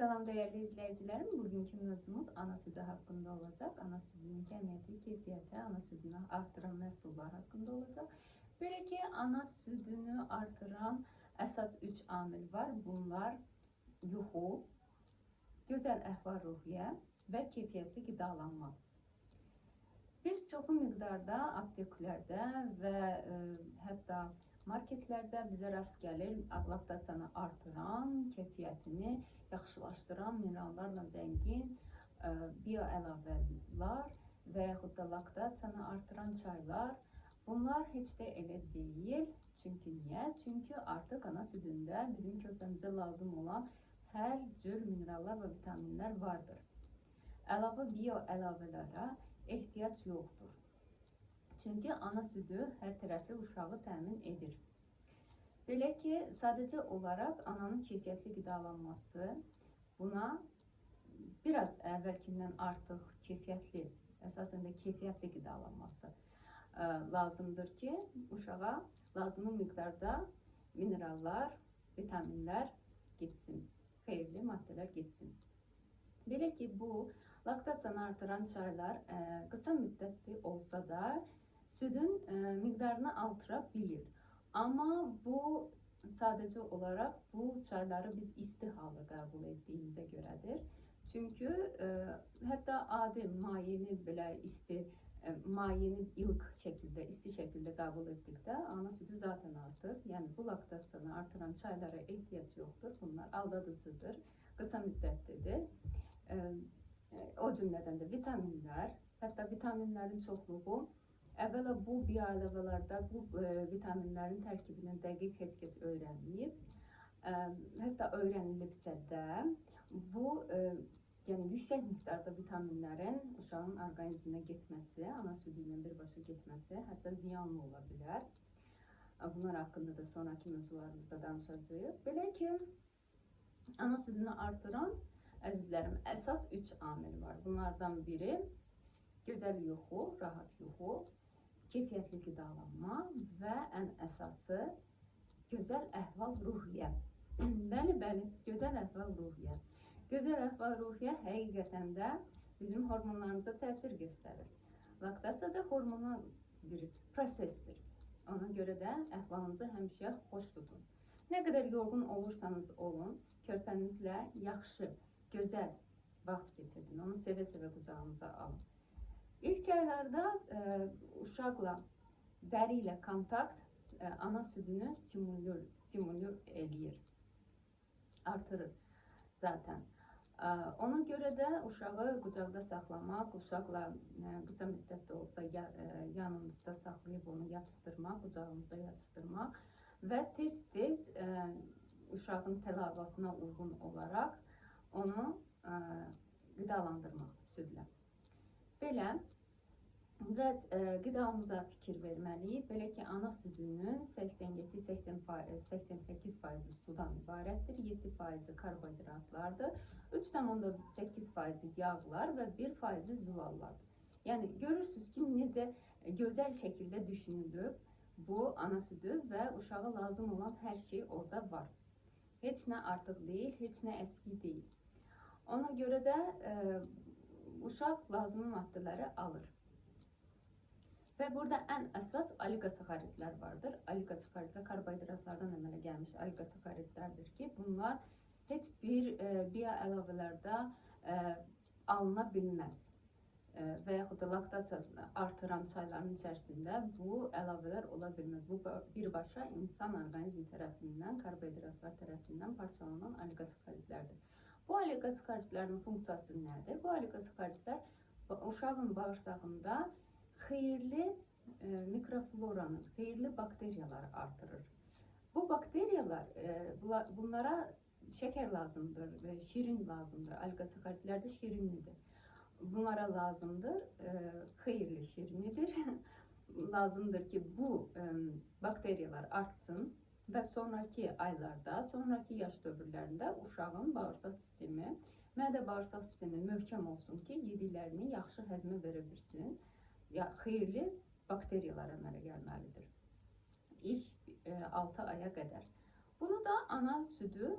Salam değerli izleyicilerim. Bugünkü mövzumuz ana sütü hakkında olacak. Ana sütünün kəmiyyəti, keyfiyyəti, ana sütünü artıran məhsullar hakkında olacak. Böyle ki ana sütünü artıran əsas 3 amil var. Bunlar yuxu, gözəl əhval-ruhiyyə və keyfiyyətli qidalanma. Biz çoxlu miqdarda apteklərdə və hətta marketlərdə bizə rast gəlir laktasiyanı artıran, keyfiyyətini yaxşılaşdıran, minerallarla zəngin bioəlavələr və yaxud da laktasiyanı artıran çaylar. Bunlar heç də elə deyil. Çünki niyə? Çünki artıq ana südündə bizim körpəmizə lazım olan hər cür minerallar və vitaminlər vardır. Əlavə bioəlavələrə ehtiyac yoxdur. Çünki ana südü hər tərəfli uşağı təmin edir. Belə ki, sadəcə olaraq ananın keyfiyyətli qidalanması buna biraz əvvəlkindən artıq keyfiyyətli, əsasən də keyfiyyətli qidalanması lazımdır ki, uşağa lazımlı miqdarda minerallar, vitaminlər getsin, xeyirli maddələr getsin. Belə ki, bu laktasiyanı artıran çaylar qısa müddətli olsa da südün miqdarını artıra bilir. Amma bu sadəcə olaraq bu çayları biz isti halda qəbul etdiyimizə görədir. Çünki hətta adi mayeni belə mayeni ilk şəkildə, isti şəkildə qəbul etdikdə ana südü zaten artır. Yəni bu laktasiyanı artıran çaylara ehtiyac yoxdur. Bunlar aldadıcıdır, qısa müddətlidir. O cümlədən də vitaminlər, hətta vitaminlərin çoxluğu, əvvəla bu bioəlavələrdə bu vitaminlərin tərkibini dəqiq heç kəs öyrənməyib. Hətta öyrənilibsə də bu yəni yüksək miqdarda vitaminlərin uşağın orqanizminə getməsi, ana südü ilə birbaşa getməsi hətta ziyanlı ola bilər. Bunlar haqqında da sonraki mövzularımızda danışacağıq. Belə ki, ana südünü artıran əzizlərim, əsas 3 amil var. Bunlardan biri gözəl yuxu, rahat yuxu, keyfiyyətli qidalanma və ən əsası gözəl əhval-ruhiyyə. Bəli, gözəl əhval-ruhiyyə. Gözəl əhval-ruhiyyə həqiqətən də bizim hormonlarımıza təsir göstərir. Laktasiya da hormonal bir prosesdir. Ona görə də əhvalınızı həmişə xoş tutun. Nə qədər yorğun olursanız olun, körpənizlə yaxşı, gözəl vaxt keçirdin. Onu sevə-sevə qucağınıza alın. İlk aylarda uşaqla, dəri ilə kontakt ana südünü stimulür eləyir, artırır zaten. Ona görə də uşağı qucaqda saxlamaq, uşaqla qısa müddətdə olsa yanınızda saxlayıb onu yatışdırmaq, qucağınızda yatışdırmaq və tez-tez uşağın tələbatına uyğun olaraq onu qidalandırmaq südlə. Belə biraz qidamıza fikir verməliyik. Belə ki, ana südünün 87-88% sudan ibarətdir, 7% karbohidratlardır, 3,8% yağlar və 1% zülallardır. Yəni görürsünüz ki, necə gözəl şəkildə düşünülüb bu ana südü və uşağa lazım olan hər şey orada var. Heç nə artıq deyil, heç nə əski deyil. Ona görə də uşaq lazımlı maddələri alır. Və burada ən əsas oliqosaxaridlər vardır. Oliqosaxaridlər karbohidratlardan əmələ gəlmiş oliqosaxaridlərdir ki, bunlar heç bir bioəlavələrdə alına bilməz. Və yaxud da laktasiyanı artıran çayların içərisində bu əlavələr ola bilməz. Bu birbaşa insan orqanizmi tərəfindən, karbohidratlar tərəfindən parçalanan oliqosaxaridlərdir. Bu oliqosaxaridlərin funksiyası nədir? Bu oliqosaxaridlər uşağın bağırsağında xeyirli mikrofloranı, xeyirli bakteriyaları artırır. Bu bakteriyalar, bunlara şəkər lazımdır və şirin lazımdır. Oliqosaxaridlər də şirinlidir. Bunlara lazımdır, xeyirli şirinidir. Lazımdır ki, bu bakteriyalar artsın və sonraki aylarda, sonraki yaş dövrlərində uşağın bağırsaq sistemi, mədə-bağırsaq sistemi möhkəm olsun ki, yediklərini yaxşı həzmə verə bilsin. Xeyirli bakteriyalar əmələ gəlməlidir. İlk 6 aya qədər. Bunu da ana südü,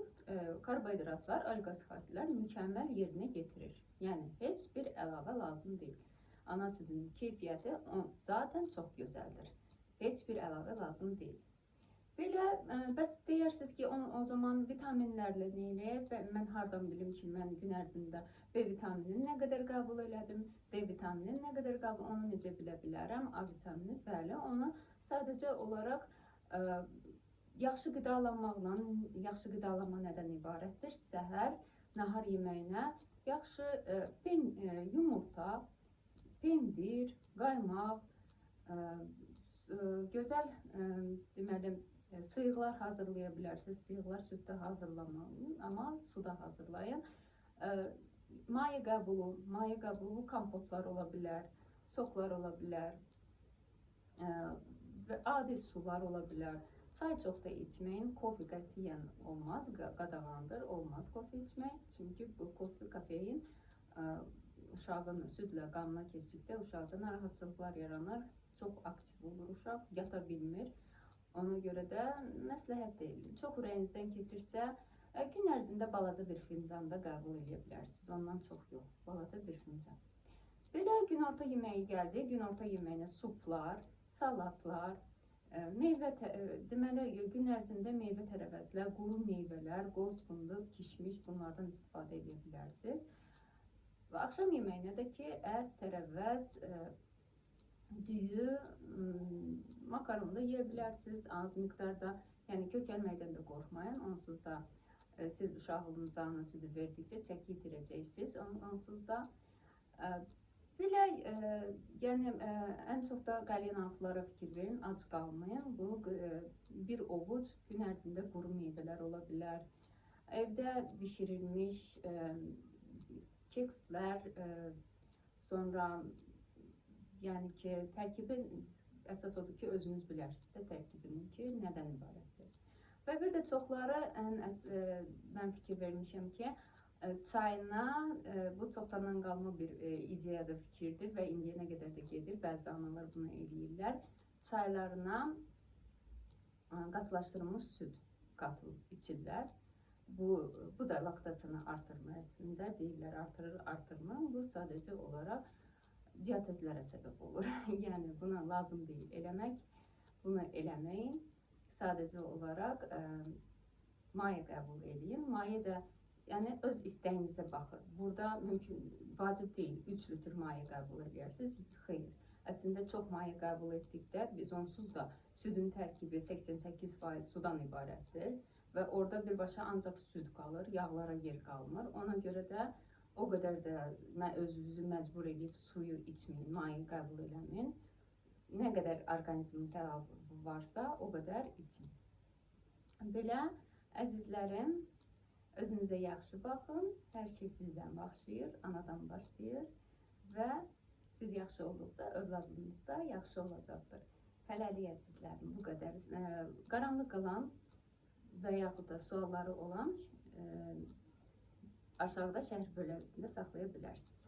karbohidratlar, oligosakaritlər mükəmməl yerinə getirir. Yəni heç bir əlavə lazım deyil. Ana südünün keyfiyyəti zaten çox gözəldir. Heç bir əlavə lazım deyil. Belə, bəs deyirsiniz ki, o zaman vitaminlərlə nə eləyək? Mən hardan bilim ki, mən gün ərzində B vitaminini nə qədər qəbul elədim, D vitaminini nə qədər qəbul, onu necə bilə bilərəm? A vitamini, bəli, onu sadəcə olaraq yaxşı qidalanmaqla, yaxşı qidalanma nədən ibarətdir? Səhər, nahar yeməyinə yaxşı yumurta, pendir, qaymaq, gözəl, deməli, sıyıqlar hazırlaya bilərsiniz. Sıyıqlar süddə hazırlamayın, amma suda hazırlayın. Maye qəbulu kompotlar ola bilər, soklar ola bilər və adi sular ola bilər. Çay çox da içməyin, kofe qətiyyən olmaz, qadağandır, olmaz kofe içmək. Çünki bu kofe, kafein uşağın südlə qanına keçdikdə uşaqda narahatçılıqlar yaranır, çox aktiv olur uşaq, yata bilmir. Ona görə də məsləhət deyil. Çox ürəyinizdən keçirsə, gün ərzində balaca bir fincanda qəbul edə bilərsiniz. Ondan çox yox, balaca bir fincan. Belə günorta yeməyi gəldi. Günorta yeməyinə suplar, salatlar, deməli, gün ərzində meyvə tərəvəzlər, quru meyvələr, qoz, fındıq, kişmiş, bunlardan istifadə edə bilərsiniz. Və axşam yeməyinə də ki, ət, tərəvəz, düyü, makaron da yeyə bilərsiniz az miqdarda. Yəni kökəlməkdən də qorxmayın. Onsuz da siz uşağınıza ana südü verdikcə çəki itirəcəksiniz. Onsuz da belə, yəni ən çox da qalinantlara fikir verin, ac qalmayın. Bu bir ovuc gün ərzində quru meyvələr ola bilər. Evdə bişirilmiş kekslər, sonra yəni ki, tərkibi əsas odur ki, özünüz bilərsiniz də tərkibinin ki, nədən ibarətdir. Və bir də çoxları mən fikir vermişəm ki, çayına, bu çoxdan qalma bir ideyadır, fikirdir və indiyənə qədər də gedir, bəzi analar bunu eləyirlər. Çaylarına qatılaşdırılmış süd qatılıb içirlər. Bu da laktasiyanı artırmır əslində, deyirlər artırır, artırmır. Bu sadəcə olaraq diatezlərə səbəb olur. Yəni buna lazım deyil eləmək, bunu eləməyin. Sadəcə olaraq maye qəbul eləyin. Maye də yəni öz istəyinizə baxın. Burada mümkün, vacib deyil 3 litr maye qəbul edərsiniz. Xeyr. Əslində çox maye qəbul etdikdə biz onsuz da südün tərkibi 88% sudan ibarətdir və orada birbaşa ancaq süd qalır, yağlara yer qalmır. Ona görə də o qədər də özünüzü məcbur edib suyu içməyin, maye qəbul eləməyin. Nə qədər orqanizmin tələbatı varsa, o qədər için. Belə, əzizlərim, özünüzə yaxşı baxın. Hər şey sizdən başlayır, anadan başlayır və siz yaxşı olduqca övladınız da yaxşı olacaqdır. Hələlik əzizlərim, bu qədər. Qaranlıq qalan və yaxud da sualları olan aşağıda şərh bölməsində saxlaya bilərsiniz.